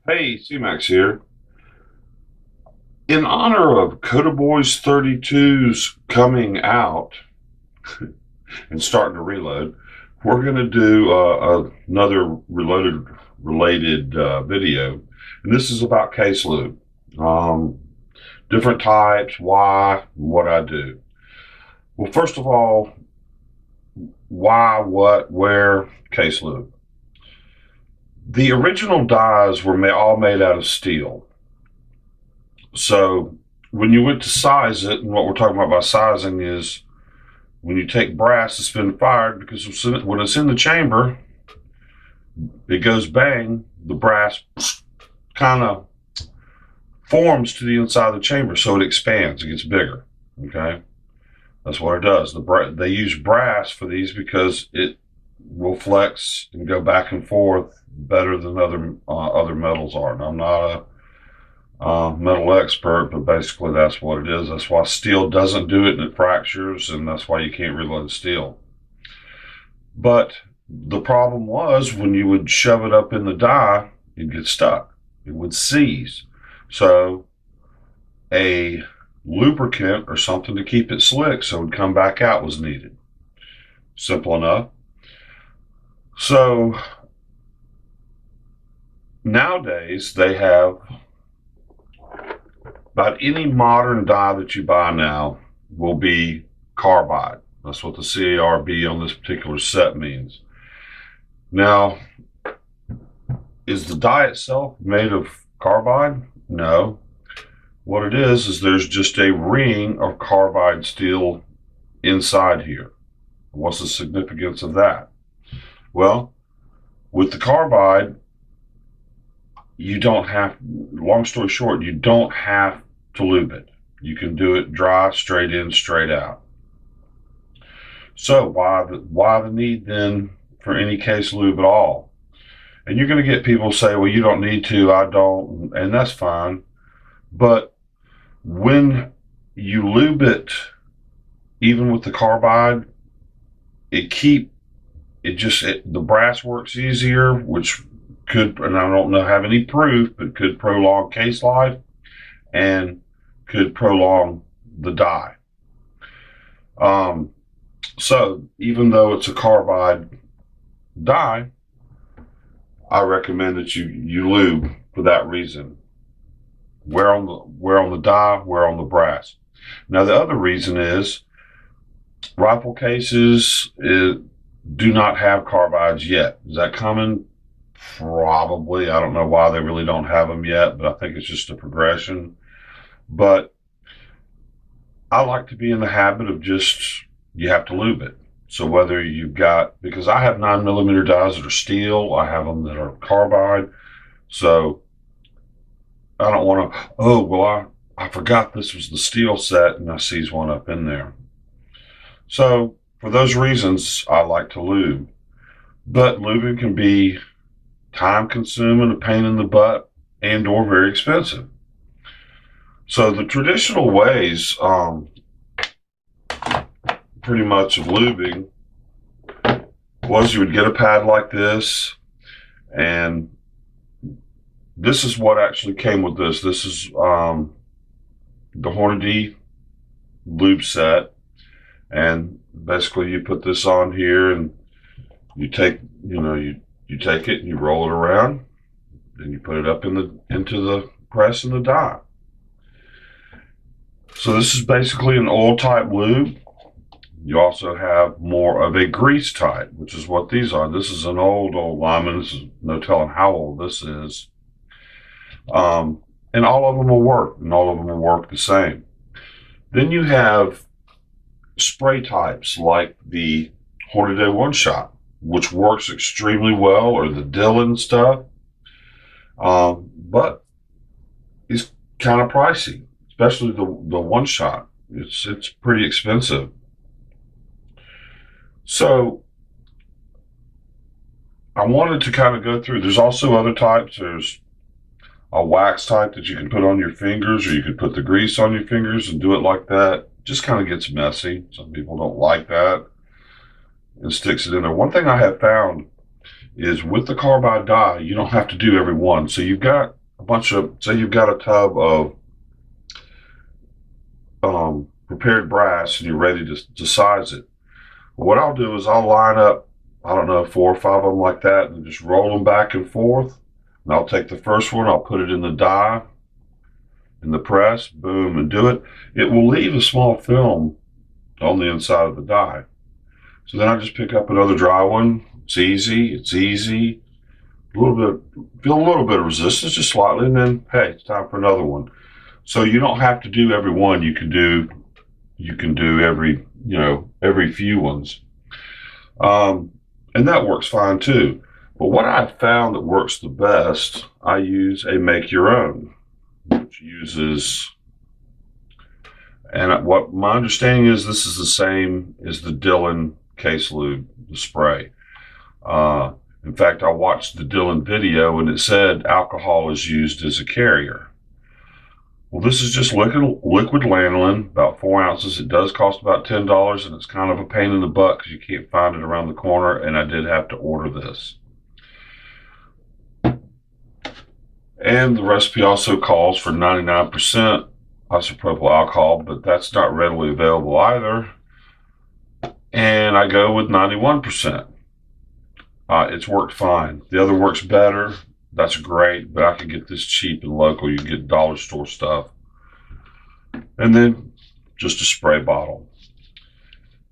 Hey, Cmax here. In honor of Coda Boys 32's coming out and starting to reload, we're going to do another related video. And this is about case lube. Um, Different types, why, what I do. Well, first of all, why, what, where, case lube. The original dyes were all made out of steel. So when you went to size it, and what we're talking about by sizing is when you take brass that's been fired, because when it's in the chamber, it goes bang, the brass kind of forms to the inside of the chamber, so it expands, it gets bigger. Okay, that's what it does. They use brass for these because it will flex and go back and forth better than other metals are. And I'm not a metal expert, but basically that's what it is. That's why steel doesn't do it and it fractures, and that's why you can't reload steel. But the problem was when you would shove it up in the die, it'd get stuck. It would seize. So a lubricant or something to keep it slick so it would come back out was needed. Simple enough. So nowadays they have about any modern dye that you buy now will be carbide. That's what the CARB on this particular set means. Now, is the dye itself made of carbide? No. What it is there's just a ring of carbide steel inside here. What's the significance of that? Well, with the carbide, you don't have, long story short, you don't have to lube it. You can do it dry, straight in, straight out. So why the need then for any case lube at all? And you're going to get people say, well, you don't need to, I don't, and that's fine. But when you lube it, even with the carbide, the brass works easier, which could, and I don't have any proof, but could prolong case life and could prolong the dye. So even though it's a carbide dye, I recommend that you lube for that reason. Wear on the dye, wear on the brass. Now the other reason is rifle cases do not have carbides yet. Is that coming? Probably. I don't know why they really don't have them yet, but I think it's just a progression. But I like to be in the habit of you have to lube it. So whether you've got, because I have 9mm dyes that are steel, I have them that are carbide. So I don't want to, oh, well, I forgot this was the steel set and I seize one up in there. So for those reasons, I like to lube. But lubing can be time consuming, a pain in the butt, and or very expensive. So the traditional ways, pretty much of lubing was you would get a pad like this, and this is what actually came with this. This is the Hornady lube set, and basically you put this on here and you take it and you roll it around and you put it up into the press and the die. So this is basically an oil type lube. You also have more of a grease type, which is what these are. This is an old Lyman. This is no telling how old this is. And all of them will work, and all of them will work the same. Then you have spray types like the Hornady One Shot, which works extremely well, or the Dillon stuff. But it's kind of pricey, especially the One Shot. It's pretty expensive. So I wanted to kind of go through. There's also other types. There's a wax type that you can put on your fingers, or you could put the grease on your fingers and do it like that. Just kind of gets messy. Some people don't like that and sticks it in there. One thing I have found is with the carbide dye, you don't have to do every one. So you've got a bunch of, say you've got a tub of prepared brass and you're ready to size it. What I'll do is I'll line up, I don't know, 4 or 5 of them like that and just roll them back and forth. And I'll take the first one, I'll put it in the die, in the press, boom, and do it. It will leave a small film on the inside of the die. So then I just pick up another dry one. It's easy. A little bit, feel a little bit of resistance, just slightly, and then, hey, it's time for another one. So you don't have to do every one. You can do every, every few ones. And that works fine too. But what I've found that works the best, I use a make your own, which uses, and what my understanding is, this is the same as the Dylan case lube, the spray. In fact, I watched the Dylan video and it said alcohol is used as a carrier. Well, this is just liquid lanolin, about 4 ounces. It does cost about $10, and it's kind of a pain in the butt because you can't find it around the corner, and I did have to order this. And the recipe also calls for 99% isopropyl alcohol, but that's not readily available either. And I go with 91%. It's worked fine. The other works better. That's great, but I can get this cheap and local. You can get dollar store stuff. And then just a spray bottle.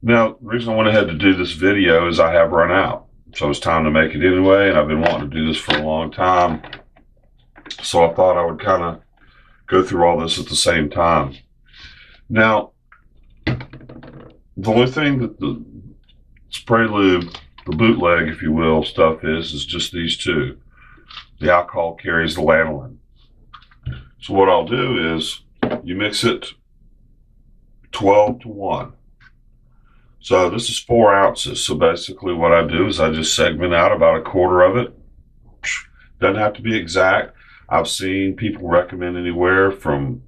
Now, the reason I went ahead to do this video is I have run out. So it's time to make it anyway, and I've been wanting to do this for a long time. So I thought I would kind of go through all this at the same time. Now, the only thing that the spray lube, the bootleg, if you will, stuff is just these two. The alcohol carries the lanolin. So what I'll do is you mix it 12 to 1. So this is 4 ounces. So basically what I do is I just segment out about a quarter of it. Doesn't have to be exact. I've seen people recommend anywhere from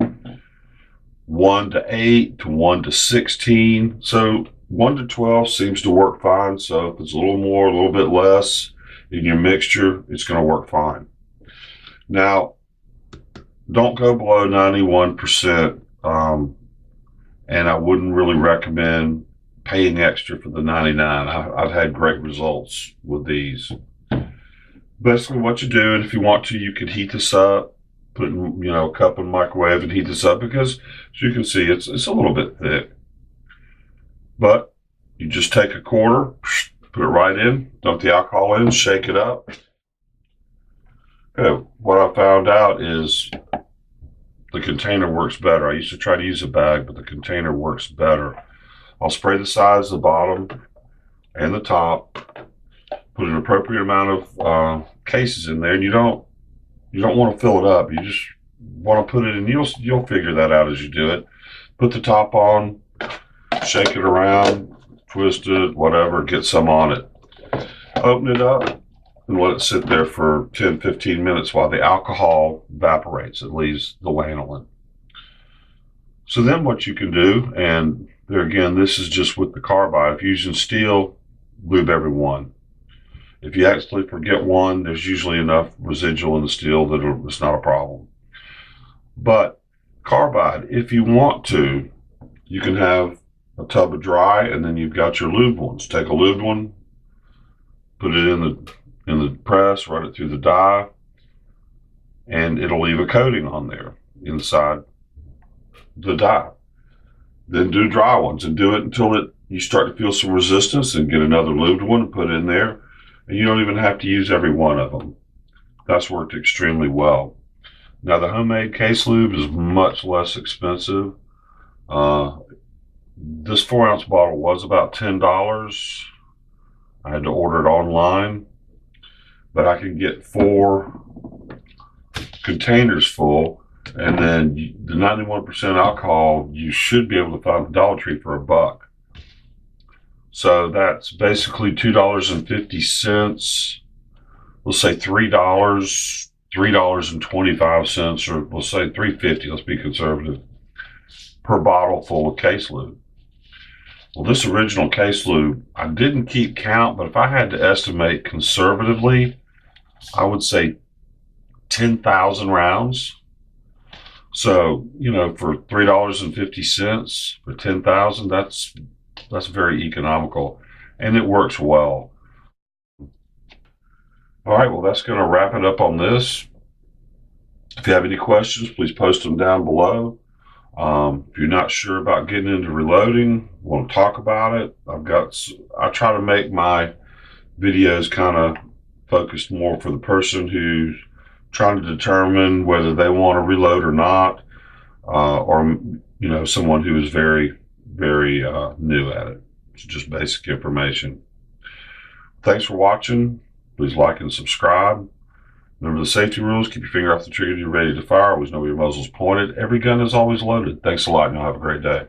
1 to 8 to 1 to 16. So 1 to 12 seems to work fine. So if it's a little more, a little bit less in your mixture, it's going to work fine. Now, don't go below 91%, and I wouldn't really recommend paying extra for the 99. I've had great results with these. Basically what you do, and if you want to, you can heat this up, put in, a cup in the microwave and heat this up, because as you can see, it's a little bit thick. But you just take a quarter, put it right in, dump the alcohol in, shake it up. Okay, what I found out is the container works better. I used to try to use a bag, but the container works better. I'll spray the sides, the bottom, and the top. Put an appropriate amount of cases in there, and you don't want to fill it up. You just want to put it in. You'll figure that out as you do it. Put the top on, shake it around, twist it, whatever, get some on it. Open it up and let it sit there for 10-15 minutes while the alcohol evaporates. It leaves the lanolin. So then what you can do, and there again, this is just with the carbide. If you're using steel, lube every one. If you actually forget one, there's usually enough residual in the steel that it's not a problem. But carbide, if you want to, you can have a tub of dry, and then you've got your lube ones. Take a lubed one, put it in the press, run it through the die, and it'll leave a coating on there inside the die. Then do dry ones and do it until you start to feel some resistance, and get another lubed one and put it in there. And you don't even have to use every one of them. That's worked extremely well. Now the homemade case lube is much less expensive. This 4-ounce bottle was about $10. I had to order it online, but I can get 4 containers full, and then the 91% alcohol you should be able to find at Dollar Tree for $1. So that's basically $2.50. We'll say $3, $3.25, or we'll say $3.50. Let's be conservative, per bottle full of case lube. Well, this original case lube, I didn't keep count, but if I had to estimate conservatively, I would say 10,000 rounds. So, you know, for $3.50 for 10,000, that's very economical, and it works well. All right, well, that's going to wrap it up on this. If you have any questions, please post them down below. If you're not sure about getting into reloading, want to talk about it, I try to make my videos kind of focused more for the person who's trying to determine whether they want to reload or not, or, you know, someone who is very, very new at it. It's just basic information. Thanks for watching. Please like and subscribe. Remember the safety rules. Keep your finger off the trigger. You're ready to fire. Always know where your muzzle's pointed. Every gun is always loaded. Thanks a lot, and you'll have a great day.